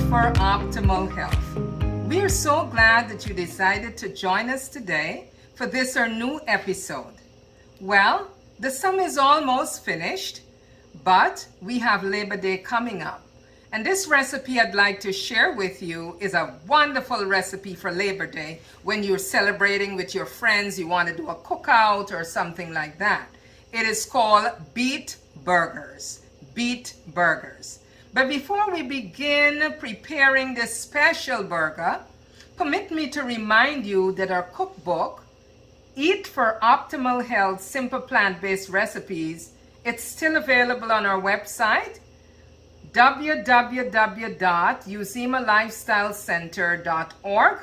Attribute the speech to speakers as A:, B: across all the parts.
A: for optimal health. We are so glad that you decided to join us today for this our new episode. Well, the summer is almost finished, but we have Labor Day coming up. And this recipe I'd like to share with you is a wonderful recipe for Labor Day when you're celebrating with your friends, you want to do a cookout or something like that. It is called Beet burgers. Beet burgers. But before we begin preparing this special burger, permit me to remind you that our cookbook, Eat for Optimal Health Simple Plant-Based Recipes, it's still available on our website, www.usemalifestylecenter.org.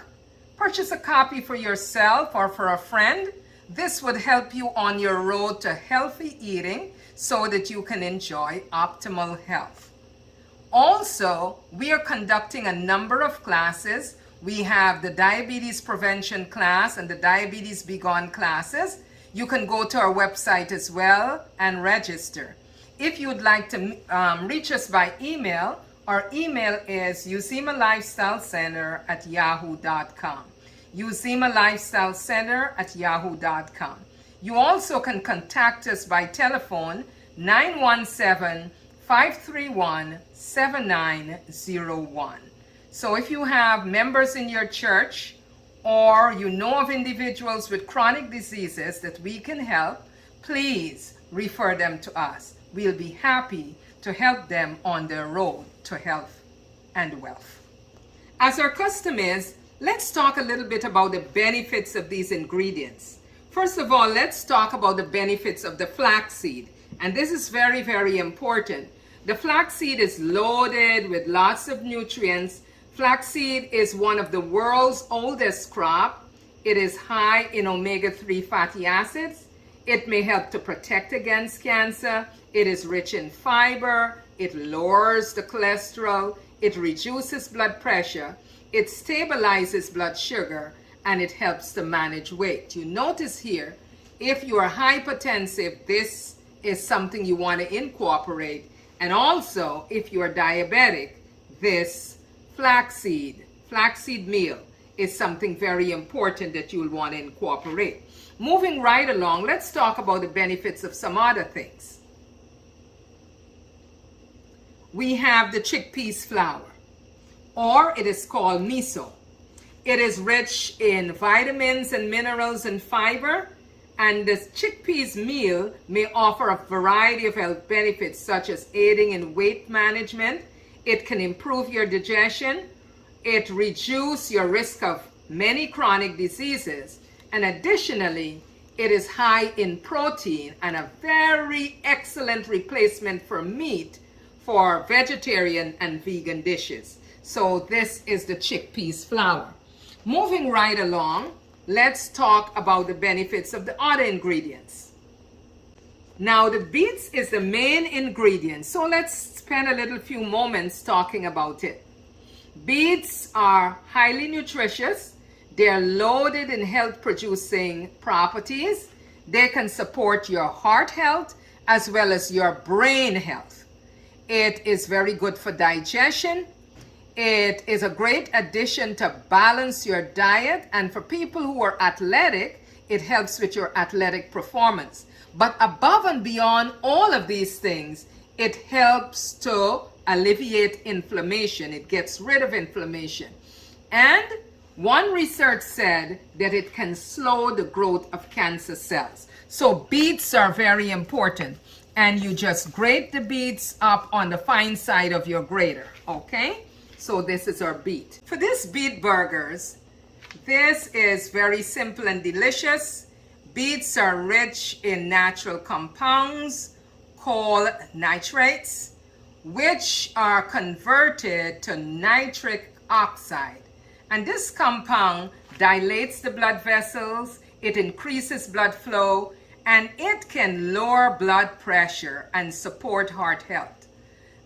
A: Purchase a copy for yourself or for a friend. This would help you on your road to healthy eating so that you can enjoy optimal health. Also, we are conducting a number of classes. We have the diabetes prevention class and the diabetes be gone classes. You can go to our website as well and register. If you would like to reach us by email, our email is usemalifestylecenter@yahoo.com. usemalifestylecenter@yahoo.com. You also can contact us by telephone 917-531-7901. So if you have members in your church or you know of individuals with chronic diseases that we can help, please refer them to us. We'll be happy to help them on their road to health and wealth. As our custom is, let's talk a little bit about the benefits of these ingredients. First of all, let's talk about the benefits of the flaxseed. And this is very, very important. The flaxseed is loaded with lots of nutrients. Flaxseed is one of the world's oldest crop. It is high in omega-3 fatty acids. It may help to protect against cancer. It is rich in fiber. It lowers the cholesterol. It reduces blood pressure. It stabilizes blood sugar, and it helps to manage weight. You notice here, if you are hypertensive, this is something you want to incorporate. And also, if you are diabetic, this flaxseed meal is something very important that you'll want to incorporate. Moving right along, let's talk about the benefits of some other things. We have the chickpeas flour, or it is called miso. It is rich in vitamins and minerals and fiber, and this chickpeas meal may offer a variety of health benefits such as aiding in weight management. It can improve your digestion. It reduces your risk of many chronic diseases. And additionally, it is high in protein and a very excellent replacement for meat for vegetarian and vegan dishes. So this is the chickpeas flour. Moving right along, let's talk about the benefits of the other ingredients. Now, the beets is the main ingredient, so let's spend a little few moments talking about it. Beets are highly nutritious. They're loaded in health-producing properties. They can support your heart health as well as your brain health. It is very good for digestion. It is a great addition to balance your diet, and for people who are athletic, it helps with your athletic performance. But above and beyond all of these things, it helps to alleviate inflammation. It gets rid of inflammation. And one research said that it can slow the growth of cancer cells. So beets are very important. And you just grate the beets up on the fine side of your grater, okay? So this is our beet. For this beet burgers, this is very simple and delicious. Beets are rich in natural compounds called nitrates, which are converted to nitric oxide. And this compound dilates the blood vessels, it increases blood flow, and it can lower blood pressure and support heart health.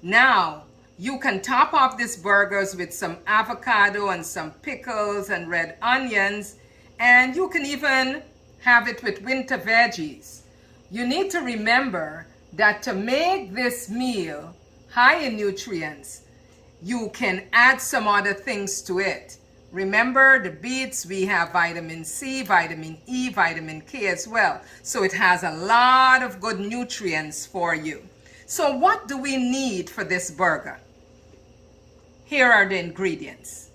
A: Now, you can top off these burgers with some avocado and some pickles and red onions, and you can even have it with winter veggies. You need to remember that to make this meal high in nutrients, you can add some other things to it. Remember, the beets, we have vitamin C, vitamin E, vitamin K as well. So it has a lot of good nutrients for you. So what do we need for this burger? Here are the ingredients.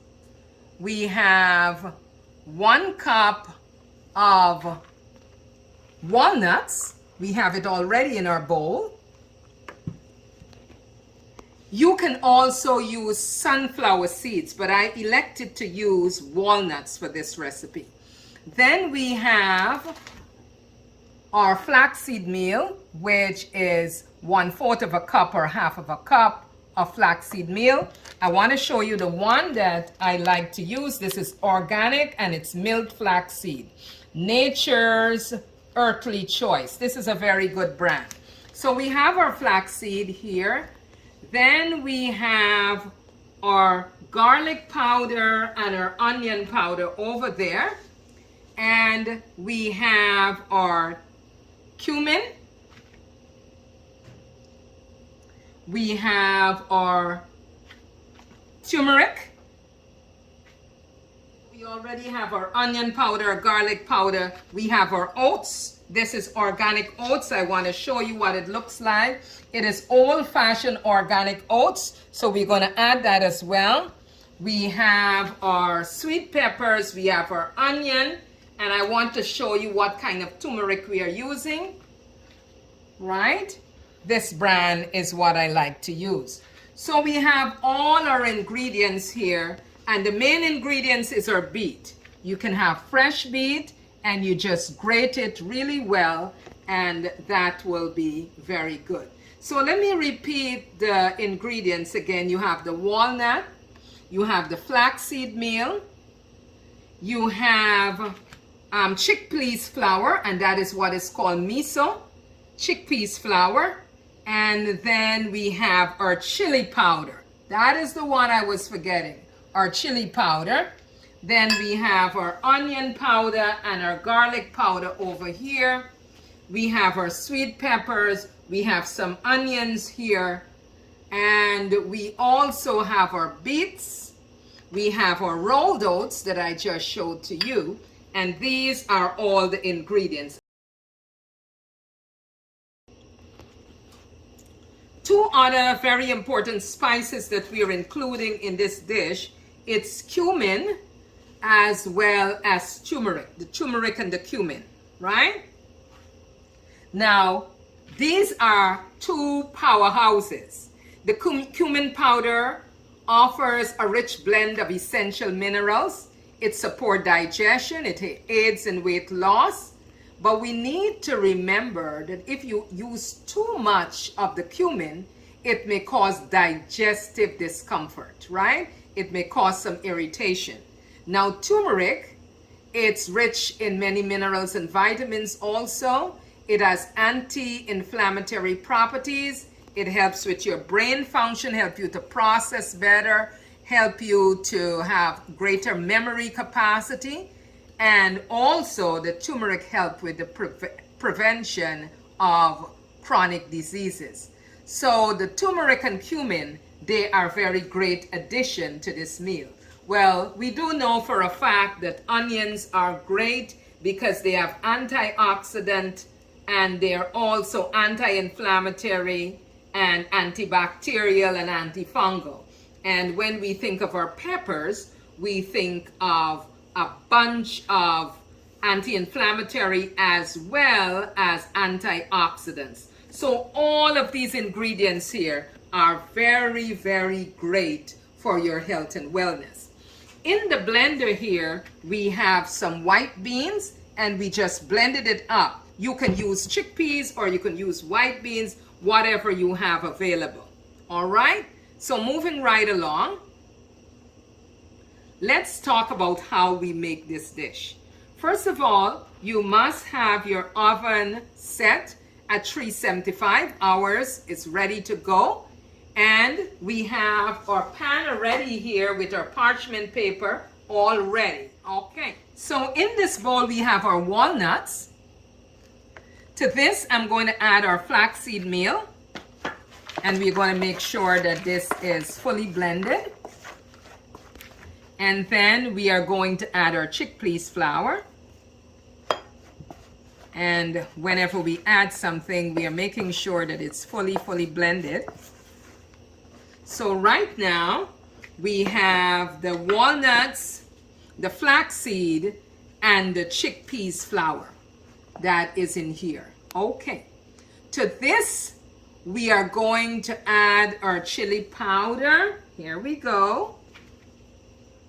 A: We have 1 cup of walnuts. We have it already in our bowl. You can also use sunflower seeds, but I elected to use walnuts for this recipe. Then we have our flaxseed meal, which is 1/4 of a cup or 1/2 of a cup of flaxseed meal. I want to show you the one that I like to use. This is organic and it's milled flaxseed. Nature's Earthly Choice. This is a very good brand. So we have our flaxseed here. Then we have our garlic powder and our onion powder over there. And we have our cumin. We have our turmeric. We already have our onion powder, our garlic powder. We have our oats. This is organic oats. I want to show you what it looks like. It is old-fashioned organic oats, so we're going to add that as well. We have our sweet peppers. We have our onion, and I want to show you what kind of turmeric we are using. Right? This brand is what I like to use. So we have all our ingredients here, and the main ingredients is our beet. You can have fresh beet, and you just grate it really well, and that will be very good. So let me repeat the ingredients again. You have the walnut, you have the flaxseed meal, you have chickpeas flour, and that is what is called miso, chickpeas flour, and then we have our chili powder. That is the one I was forgetting, our chili powder. Then we have our onion powder and our garlic powder over here. We have our sweet peppers. We have some onions here. And we also have our beets. We have our rolled oats that I just showed to you. And these are all the ingredients. 2 other very important spices that we are including in this dish. It's cumin as well as turmeric, the turmeric and the cumin, right? Now, these are 2 powerhouses. The cumin powder offers a rich blend of essential minerals. It supports digestion, it aids in weight loss. But we need to remember that if you use too much of the cumin, it may cause digestive discomfort, right? It may cause some irritation. Now, turmeric, it's rich in many minerals and vitamins also. It has anti-inflammatory properties. It helps with your brain function, help you to process better, help you to have greater memory capacity. And also the turmeric helps with the prevention of chronic diseases. So the turmeric and cumin, they are very great addition to this meal. Well, we do know for a fact that onions are great because they have antioxidant and they're also anti-inflammatory and antibacterial and antifungal. And when we think of our peppers, we think of a bunch of anti-inflammatory as well as antioxidants. So all of these ingredients here are very, very great for your health and wellness. In the blender here, we have some white beans and we just blended it up. You can use chickpeas or you can use white beans, whatever you have available. All right, so moving right along, let's talk about how we make this dish. First of all, you must have your oven set at 375 hours. It's ready to go. And we have our pan already here with our parchment paper all ready. Okay, so in this bowl we have our walnuts. To this I'm going to add our flaxseed meal. And we're going to make sure that this is fully blended. And then we are going to add our chickpeas flour. And whenever we add something, we are making sure that it's fully blended. So right now, we have the walnuts, the flaxseed, and the chickpeas flour that is in here. Okay. To this, we are going to add our chili powder. Here we go.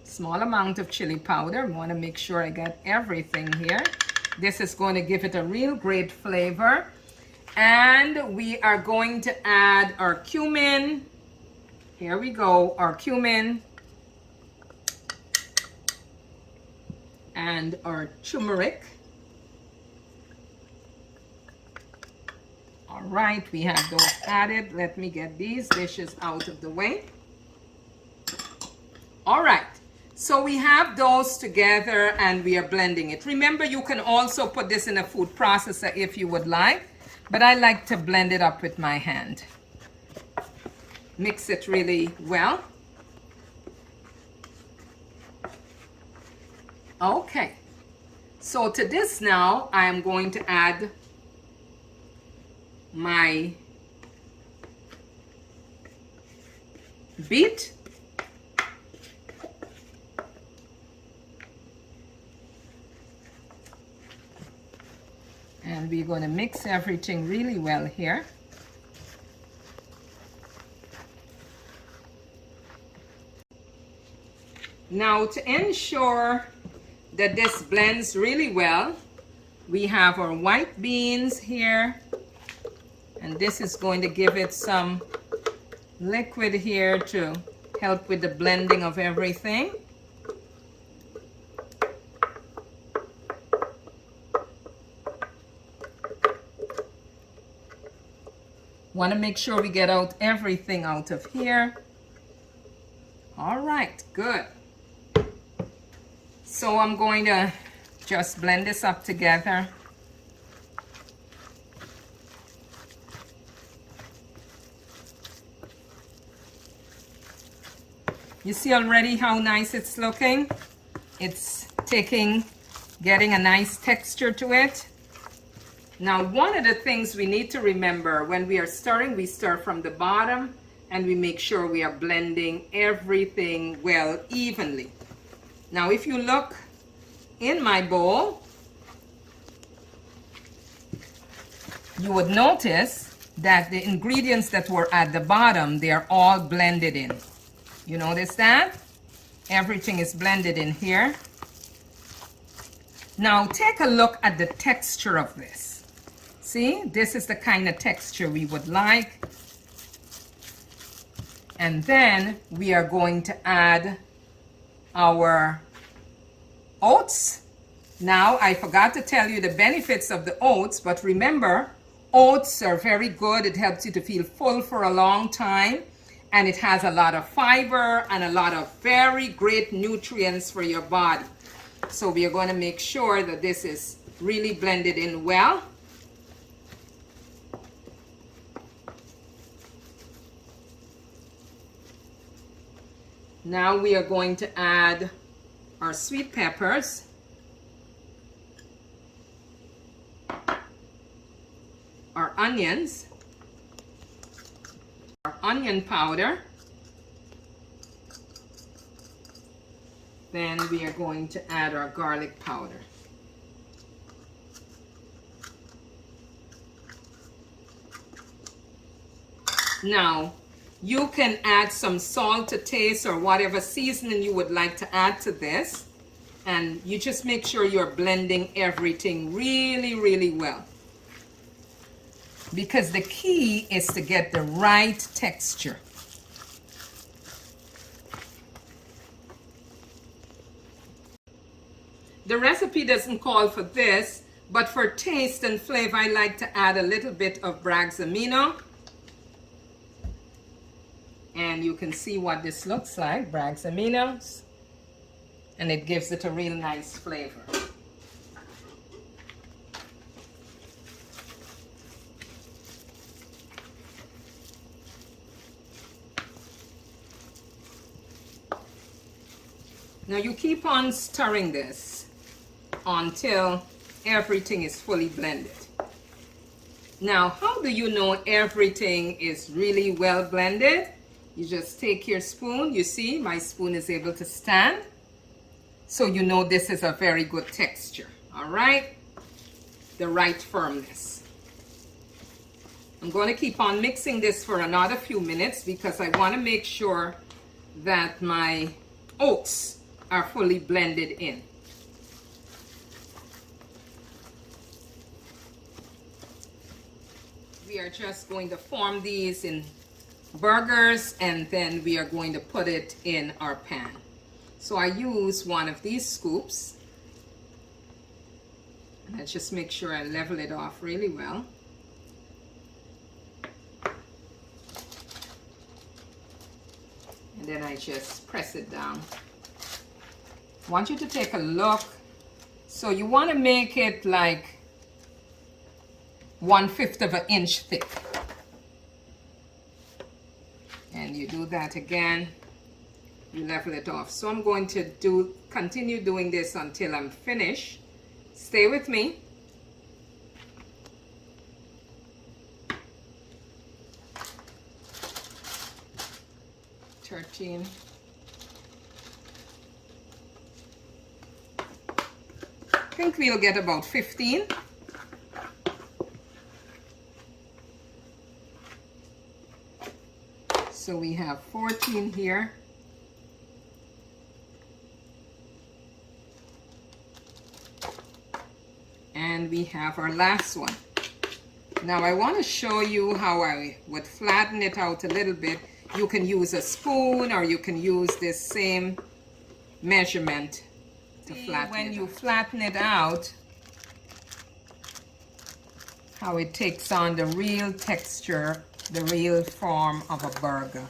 A: Small amount of chili powder. I want to make sure I got everything here. This is going to give it a real great flavor. And we are going to add our cumin. Here we go, our cumin. And our turmeric. All right, we have those added. Let me get these dishes out of the way. All right, so we have those together and we are blending it. Remember, you can also put this in a food processor if you would like, but I like to blend it up with my hand. Mix it really well. Okay, so to this now, I am going to add my beet. And we're going to mix everything really well here. Now, to ensure that this blends really well, we have our white beans here. And this is going to give it some liquid here to help with the blending of everything. Want to make sure we get out everything out of here. All right, good. So I'm going to just blend this up together. You see already how nice it's looking? It's getting a nice texture to it. Now, one of the things we need to remember when we are stirring, we stir from the bottom and we make sure we are blending everything well evenly. Now, if you look in my bowl, you would notice that the ingredients that were at the bottom, they are all blended in. You notice that? Everything is blended in here. Now, take a look at the texture of this. See, this is the kind of texture we would like. And then we are going to add our oats. Now, I forgot to tell you the benefits of the oats, but remember, oats are very good. It helps you to feel full for a long time, and it has a lot of fiber and a lot of very great nutrients for your body. So we are going to make sure that this is really blended in well. Now we are going to add our sweet peppers. Our onions. Our onion powder. Then we are going to add our garlic powder. Now, you can add some salt to taste or whatever seasoning you would like to add to this. And you just make sure you're blending everything really, really well. Because the key is to get the right texture. The recipe doesn't call for this, but for taste and flavor, I like to add a little bit of Bragg's amino. And you can see what this looks like, Bragg's aminos. And it gives it a real nice flavor. Now you keep on stirring this until everything is fully blended. Now, how do you know everything is really well blended? You just take your spoon. You see, my spoon is able to stand. So you know this is a very good texture. All right? The right firmness. I'm going to keep on mixing this for another few minutes because I want to make sure that my oats are fully blended in. We are just going to form these in burgers, and then we are going to put it in our pan. So I use one of these scoops. And I just make sure I level it off really well. And then I just press it down. I want you to take a look. So you want to make it like 1/5 of an inch thick. And you do that again. You level it off. So I'm going to continue doing this until I'm finished. Stay with me. I think we'll get about 15. So we have 14 here. And we have our last one. Now I want to show you how I would flatten it out a little bit. You can use a spoon or you can use this same measurement to flatten it. When you flatten it out, how it takes on the real texture, the real form of a burger.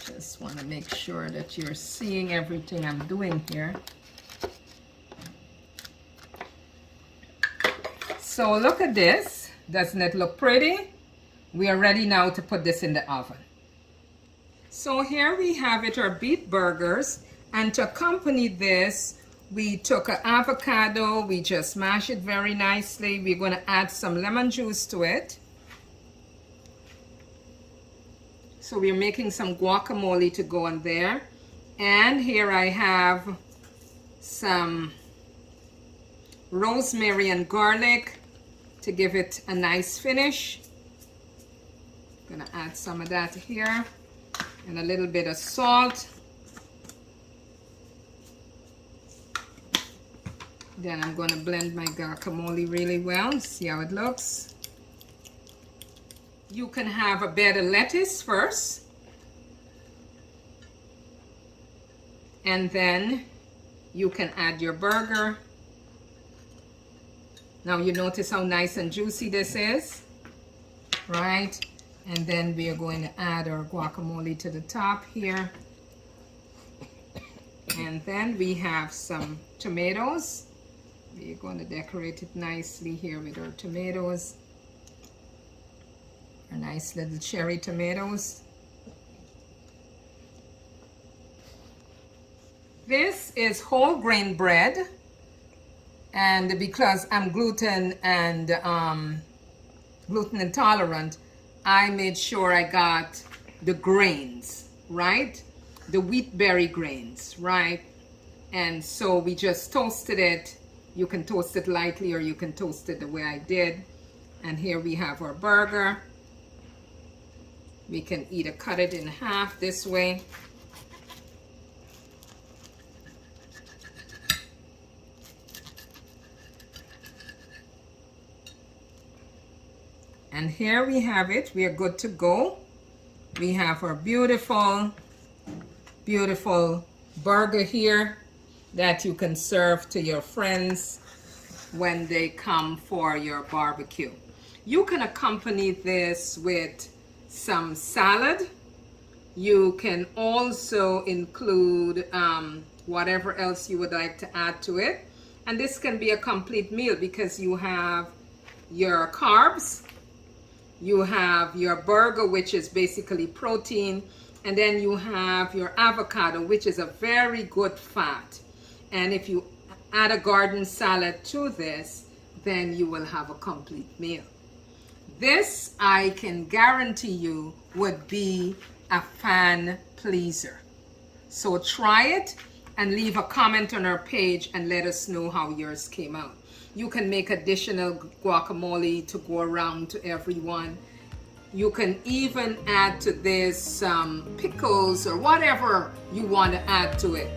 A: Just want to make sure that you're seeing everything I'm doing here. So look at this. Doesn't it look pretty? We are ready now to put this in the oven. So here we have it, our beet burgers. And to accompany this, we took an avocado. We just mash it very nicely. We're going to add some lemon juice to it. So we're making some guacamole to go on there. And here I have some rosemary and garlic to give it a nice finish. I'm gonna add some of that here and a little bit of salt. Then I'm gonna blend my guacamole really well. See how it looks. You can have a bed of lettuce first, and then you can add your burger. Now you notice how nice and juicy this is, right? And then we are going to add our guacamole to the top here. And then we have some tomatoes. We're going to decorate it nicely here with our tomatoes. Our nice little cherry tomatoes. This is whole grain bread. And because I'm gluten intolerant, I made sure I got the grains, right? The wheat berry grains, right? And so we just toasted it. You can toast it lightly or you can toast it the way I did. And here we have our burger. We can either cut it in half this way. And here we have it. We are good to go. We have our beautiful, beautiful burger here that you can serve to your friends when they come for your barbecue. You can accompany this with some salad. You can also include whatever else you would like to add to it. And this can be a complete meal because you have your carbs, you have your burger, which is basically protein, And then you have your avocado, which is a very good fat. And if you add a garden salad to this, then you will have a complete meal. This, I can guarantee you, would be a fan pleaser. So try it and leave a comment on our page and let us know how yours came out. You can make additional guacamole to go around to everyone. You can even add to this pickles or whatever you want to add to it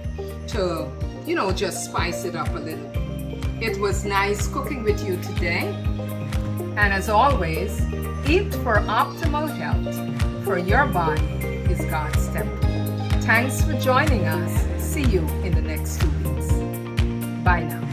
A: to, you know, just spice it up a little. It was nice cooking with you today. And as always, eat for optimal health, for your body is God's temple. Thanks for joining us. See you in the next 2 weeks. Bye now.